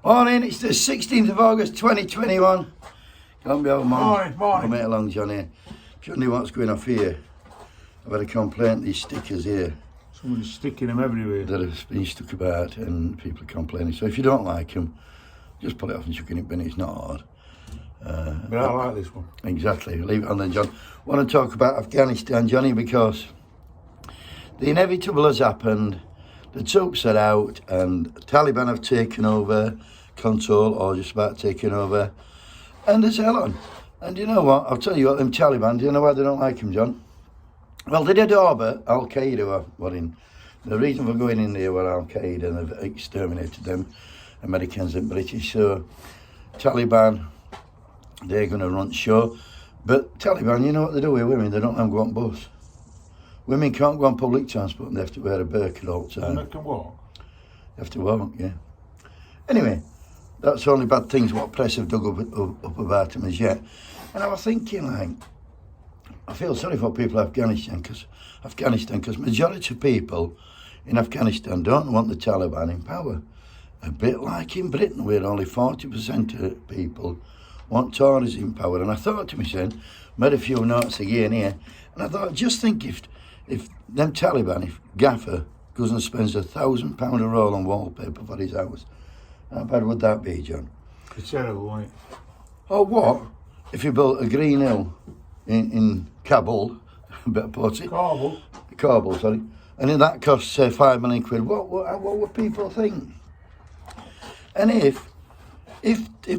Morning, it's the 16th of August 2021. Can't be old man. Morning. I'll make along, Johnny. Johnny, what's going off here? I've had a complaint, these stickers here Someone's sticking them everywhere. that have been stuck about and people are complaining. So if you don't like them, just pull it off and chuck it in the bin, it's not hard. But I like this one. Exactly, leave it on then, John. I want to talk about Afghanistan, Johnny, because the inevitable has happened. The troops are out and Taliban have taken over control, or just about taken over, and there's hell on. And you know what, I'll tell you what, them Taliban, do you know why they don't like him, John? Well, they did orbit Al-Qaeda were in. The reason for going in there were Al-Qaeda, and they've exterminated them, Americans and British. So Taliban, they're going to run show. But Taliban, you know what they do with women? They don't let them go on bus. Women can't go on public transport and they have to wear a burqa all the time. They can walk. They have to walk, yeah. Anyway, that's the only bad things what press have dug up about them as yet. And I was thinking, like, I feel sorry for people in Afghanistan because majority of people in Afghanistan don't want the Taliban in power. A bit like in Britain, where only 40% of people want Tories in power. And I thought to myself, made a few notes again here, and I thought, just think if them Taliban, if Gaffer goes and spends £1,000 a roll on wallpaper for his house, how bad would that be, John? It's terrible, isn't it? Or what if you built a green hill in Kabul, better put it, Kabul, sorry, and then that costs, say, £5 million, what would people think? And if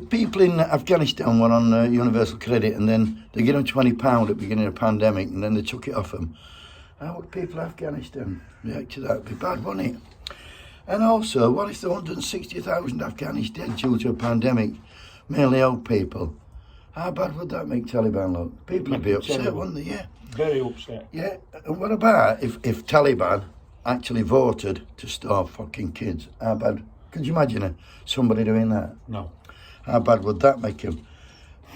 people in Afghanistan were on universal credit and then they give them £20 at the beginning of the pandemic and then they took it off them, how would people in Afghanistan react to that? It'd be bad, wouldn't it? And also, what if the 160,000 Afghans dead due to a pandemic, mainly old people? How bad would that make Taliban look? People would be upset, wouldn't they? Yeah. Very upset. Yeah. And what about if Taliban actually voted to starve fucking kids? How bad? Could you imagine somebody doing that? No. How bad would that make him?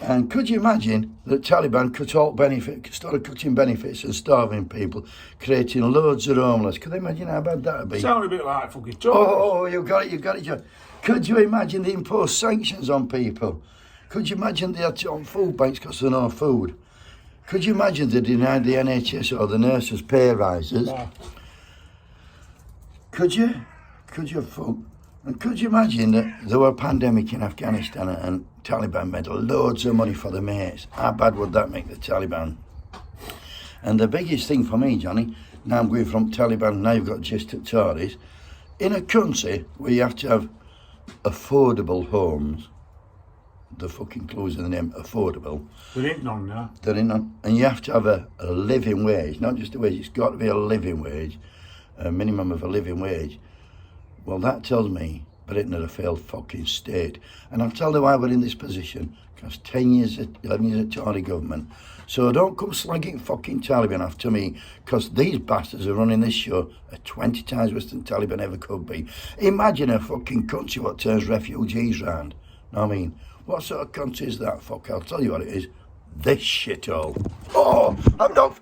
And could you imagine that Taliban started cutting benefits and starving people, creating loads of homeless? Could you imagine how bad that would be? Sound a bit like fucking Tories. Oh, you got it, John. Could you imagine they imposed sanctions on people? Could you imagine they had to on food banks because there's no food? Could you imagine they denied the NHS or the nurses pay rises? No. Could you? And could you imagine that there were a pandemic in Afghanistan and Taliban made loads of money for the mates? How bad would that make the Taliban? And the biggest thing for me, Johnny, now I'm going from Taliban, now you've got just at Tories, in a country where you have to have affordable homes, the fucking clues in the name, affordable. There ain't none now. There ain't none. And you have to have a living wage, not just a wage, it's got to be a living wage, a minimum of a living wage. Well, that tells me Britain are a failed fucking state. And I'll tell you why we're in this position. Because 11 years of Tory government. So don't come slagging fucking Taliban after me, because these bastards are running this show at 20 times worse than Taliban ever could be. Imagine a fucking country what turns refugees round. Know what I mean? What sort of country is that, fuck? I'll tell you what it is. This shithole. Oh, I'm not...